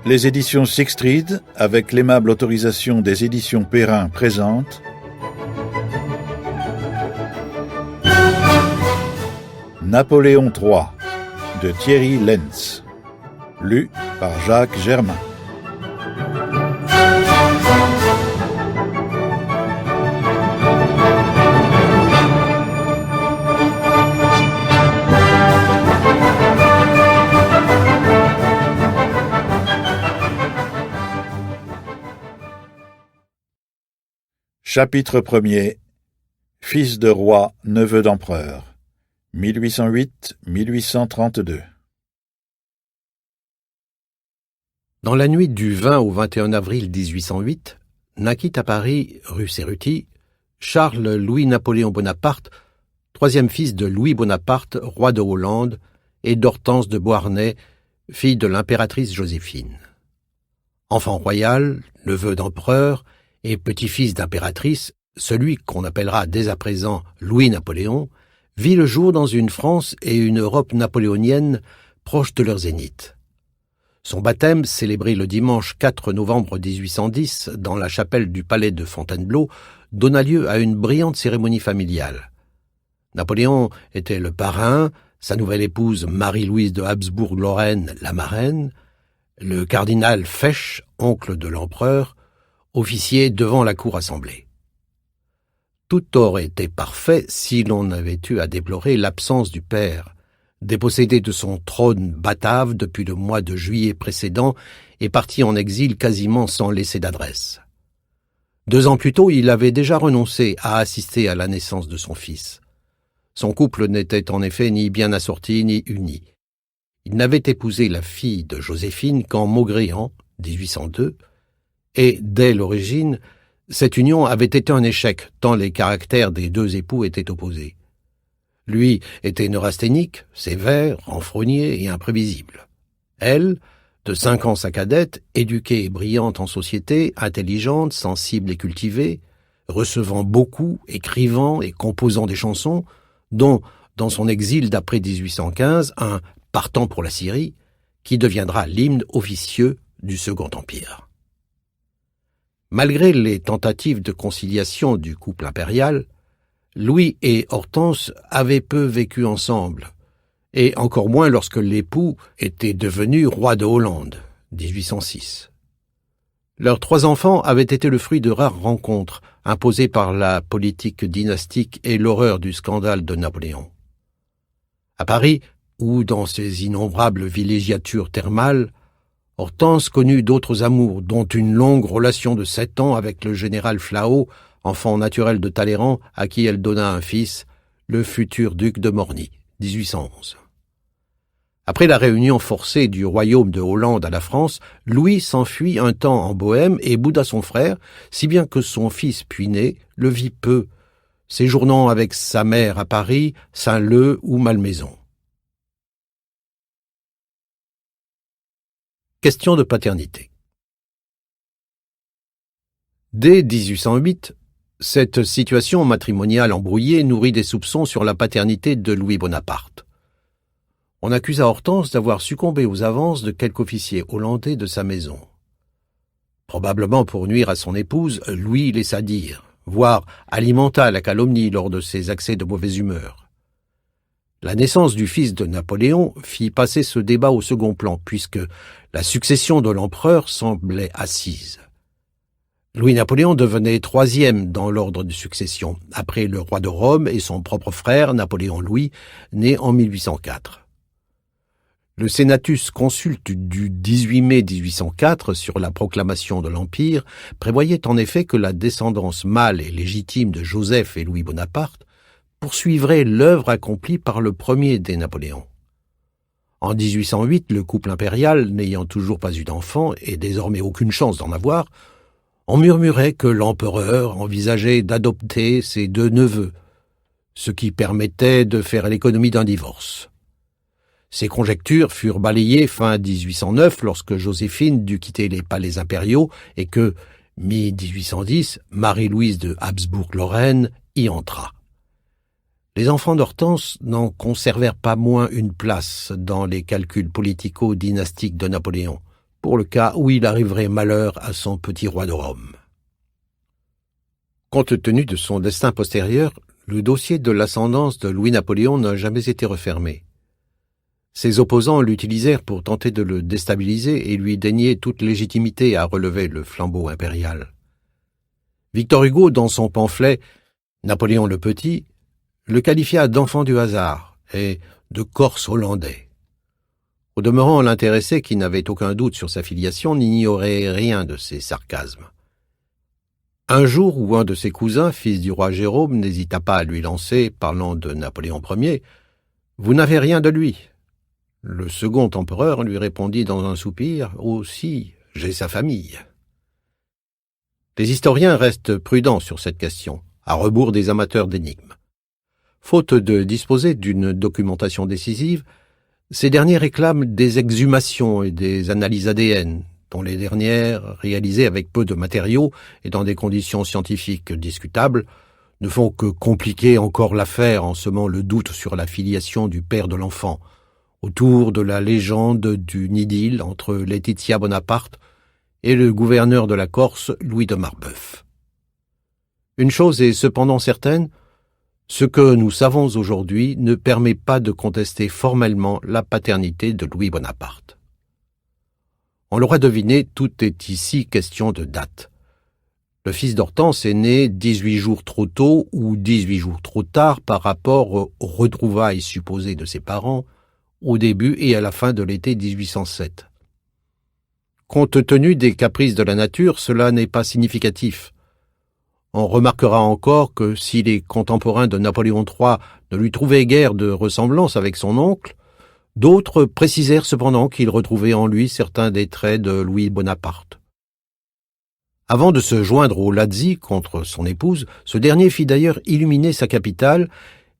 Les éditions Sixtreed, avec l'aimable autorisation des éditions Perrin, présentent Napoléon III de Thierry Lentz, lu par Jacques Germain. Chapitre 1er. Fils de roi, neveu d'empereur. 1808-1832. Dans la nuit du 20 au 21 avril 1808, naquit à Paris, rue Cerruti, Charles Louis-Napoléon Bonaparte, troisième fils de Louis Bonaparte, roi de Hollande, et d'Hortense de Beauharnais, fille de l'impératrice Joséphine. Enfant royal, neveu d'empereur et petit-fils d'impératrice, celui qu'on appellera dès à présent Louis-Napoléon, vit le jour dans une France et une Europe napoléonienne proches de leur zénith. Son baptême, célébré le dimanche 4 novembre 1810 dans la chapelle du palais de Fontainebleau, donna lieu à une brillante cérémonie familiale. Napoléon était le parrain, sa nouvelle épouse Marie-Louise de Habsbourg-Lorraine la marraine, le cardinal Fesch, oncle de l'empereur, officier devant la cour assemblée. Tout aurait été parfait si l'on n'avait eu à déplorer l'absence du père, dépossédé de son trône batave depuis le mois de juillet précédent et parti en exil quasiment sans laisser d'adresse. 2 ans plus tôt, il avait déjà renoncé à assister à la naissance de son fils. Son couple n'était en effet ni bien assorti ni uni. Il n'avait épousé la fille de Joséphine qu'en Maugréant, 1802, et, dès l'origine, cette union avait été un échec, tant les caractères des 2 époux étaient opposés. Lui était neurasthénique, sévère, renfrogné et imprévisible. Elle, de 5 ans sa cadette, éduquée et brillante en société, intelligente, sensible et cultivée, recevant beaucoup, écrivant et composant des chansons, dont, dans son exil d'après 1815, un « Partant pour la Syrie », qui deviendra l'hymne officieux du Second Empire. Malgré les tentatives de conciliation du couple impérial, Louis et Hortense avaient peu vécu ensemble, et encore moins lorsque l'époux était devenu roi de Hollande, 1806. Leurs 3 enfants avaient été le fruit de rares rencontres, imposées par la politique dynastique et l'horreur du scandale de Napoléon. À Paris, ou dans ses innombrables villégiatures thermales, Hortense connut d'autres amours, dont une longue relation de 7 ans avec le général Flahault, enfant naturel de Talleyrand, à qui elle donna un fils, le futur duc de Morny, 1811. Après la réunion forcée du royaume de Hollande à la France, Louis s'enfuit un temps en Bohême et bouda son frère, si bien que son fils puis-né le vit peu, séjournant avec sa mère à Paris, Saint-Leu ou Malmaison. Question de paternité. Dès 1808, cette situation matrimoniale embrouillée nourrit des soupçons sur la paternité de Louis Bonaparte. On accusa Hortense d'avoir succombé aux avances de quelque officier hollandais de sa maison. Probablement pour nuire à son épouse, Louis laissa dire, voire alimenta la calomnie lors de ses accès de mauvaise humeur. La naissance du fils de Napoléon fit passer ce débat au second plan, puisque la succession de l'empereur semblait assise. Louis-Napoléon devenait 3e dans l'ordre de succession, après le roi de Rome et son propre frère, Napoléon-Louis, né en 1804. Le Senatus consulte du 18 mai 1804 sur la proclamation de l'Empire prévoyait en effet que la descendance mâle et légitime de Joseph et Louis Bonaparte poursuivrait l'œuvre accomplie par le premier des Napoléons. En 1808, le couple impérial, n'ayant toujours pas eu d'enfant et désormais aucune chance d'en avoir, on murmurait que l'empereur envisageait d'adopter ses 2 neveux, ce qui permettait de faire l'économie d'un divorce. Ces conjectures furent balayées fin 1809 lorsque Joséphine dut quitter les palais impériaux et que, mi-1810, Marie-Louise de Habsbourg-Lorraine y entra. les enfants d'Hortense n'en conservèrent pas moins une place dans les calculs politico-dynastiques de Napoléon, pour le cas où il arriverait malheur à son petit roi de Rome. Compte tenu de son destin postérieur, le dossier de l'ascendance de Louis-Napoléon n'a jamais été refermé. Ses opposants l'utilisèrent pour tenter de le déstabiliser et lui dénier toute légitimité à relever le flambeau impérial. Victor Hugo, dans son pamphlet « Napoléon le Petit », le qualifia d'enfant du hasard et de Corse hollandais. Au demeurant, l'intéressé, qui n'avait aucun doute sur sa filiation, n'ignorait rien de ces sarcasmes. Un jour où un de ses cousins, fils du roi Jérôme, n'hésita pas à lui lancer, parlant de Napoléon Ier, « Vous n'avez rien de lui ». Le second empereur lui répondit dans un soupir, « Aussi, j'ai sa famille ». Les historiens restent prudents sur cette question, à rebours des amateurs d'énigmes. Faute de disposer d'une documentation décisive, ces derniers réclament des exhumations et des analyses ADN, dont les dernières, réalisées avec peu de matériaux et dans des conditions scientifiques discutables, ne font que compliquer encore l'affaire en semant le doute sur la filiation du père de l'enfant, autour de la légende d'une idylle entre Laetitia Bonaparte et le gouverneur de la Corse, Louis de Marbeuf. Une chose est cependant certaine, ce que nous savons aujourd'hui ne permet pas de contester formellement la paternité de Louis Bonaparte. On l'aura deviné, tout est ici question de date. Le fils d'Hortense est né 18 jours trop tôt ou 18 jours trop tard par rapport aux retrouvailles supposées de ses parents au début et à la fin de l'été 1807. Compte tenu des caprices de la nature, cela n'est pas significatif. On remarquera encore que si les contemporains de Napoléon III ne lui trouvaient guère de ressemblance avec son oncle, d'autres précisèrent cependant qu'il retrouvait en lui certains des traits de Louis Bonaparte. Avant de se joindre au Lazzi contre son épouse, ce dernier fit d'ailleurs illuminer sa capitale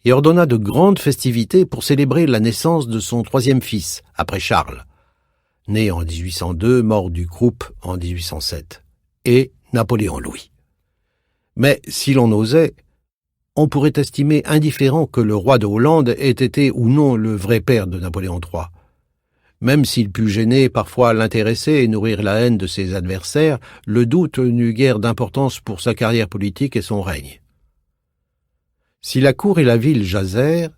et ordonna de grandes festivités pour célébrer la naissance de son troisième fils, après Charles, né en 1802, mort du croup en 1807, et Napoléon Louis. Mais si l'on osait, on pourrait estimer indifférent que le roi de Hollande ait été ou non le vrai père de Napoléon III. Même s'il put gêner parfois l'intéressé et nourrir la haine de ses adversaires, le doute n'eut guère d'importance pour sa carrière politique et son règne. Si la cour et la ville jasèrent,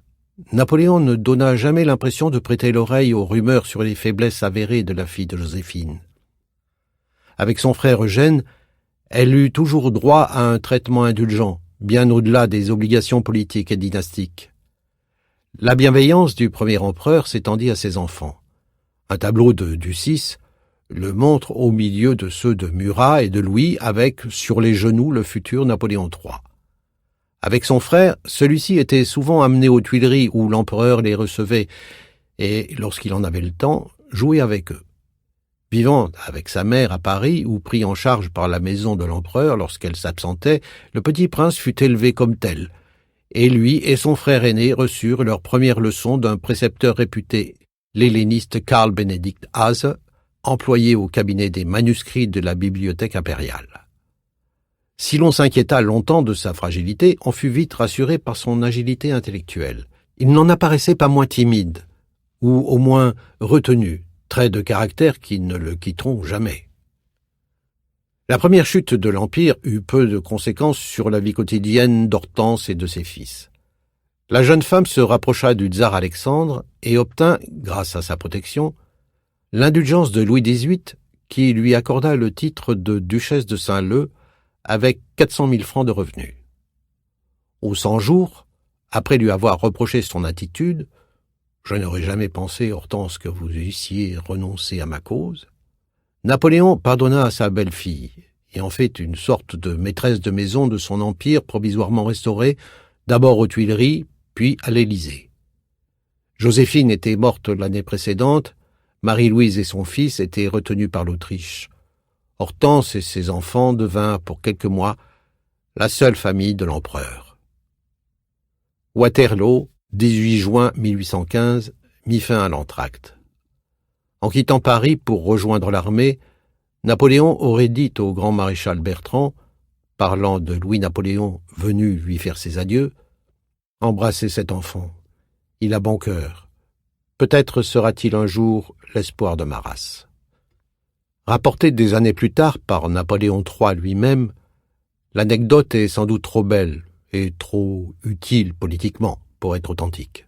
Napoléon ne donna jamais l'impression de prêter l'oreille aux rumeurs sur les faiblesses avérées de la fille de Joséphine. Avec son frère Eugène, elle eut toujours droit à un traitement indulgent, bien au-delà des obligations politiques et dynastiques. La bienveillance du premier empereur s'étendit à ses enfants. Un tableau de Ducis le montre au milieu de ceux de Murat et de Louis, avec sur les genoux le futur Napoléon III. Avec son frère, celui-ci était souvent amené aux Tuileries où l'empereur les recevait et, lorsqu'il en avait le temps, jouait avec eux. Vivant avec sa mère à Paris ou pris en charge par la maison de l'empereur lorsqu'elle s'absentait, le petit prince fut élevé comme tel, et lui et son frère aîné reçurent leur première leçon d'un précepteur réputé, l'helléniste Karl Benedict Hase, employé au cabinet des manuscrits de la bibliothèque impériale. Si l'on s'inquiéta longtemps de sa fragilité, on fut vite rassuré par son agilité intellectuelle. Il n'en apparaissait pas moins timide, ou au moins retenu, traits de caractère qui ne le quitteront jamais. La première chute de l'Empire eut peu de conséquences sur la vie quotidienne d'Hortense et de ses fils. La jeune femme se rapprocha du tsar Alexandre et obtint, grâce à sa protection, l'indulgence de Louis XVIII qui lui accorda le titre de duchesse de Saint-Leu avec 400 000 francs de revenus. Aux 100 jours, après lui avoir reproché son attitude, « Je n'aurais jamais pensé, Hortense, que vous eussiez renoncé à ma cause », Napoléon pardonna à sa belle-fille et en fait une sorte de maîtresse de maison de son empire provisoirement restauré, d'abord aux Tuileries, puis à l'Élysée. Joséphine était morte l'année précédente, Marie-Louise et son fils étaient retenus par l'Autriche. Hortense et ses enfants devinrent pour quelques mois la seule famille de l'empereur. Waterloo, 18 juin 1815, mit fin à l'entracte. En quittant Paris pour rejoindre l'armée, Napoléon aurait dit au grand maréchal Bertrand, parlant de Louis-Napoléon venu lui faire ses adieux, Embrassez cet enfant. Il a bon cœur. Peut-être sera-t-il un jour l'espoir de ma race. » Rapportée des années plus tard par Napoléon III lui-même, l'anecdote est sans doute trop belle et trop utile politiquement pour être authentique.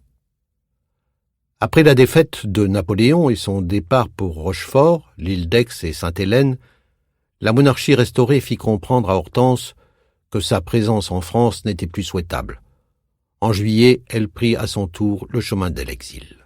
Après la défaite de Napoléon et son départ pour Rochefort, l'île d'Aix et Sainte-Hélène, la monarchie restaurée fit comprendre à Hortense que sa présence en France n'était plus souhaitable. En juillet, elle prit à son tour le chemin de l'exil.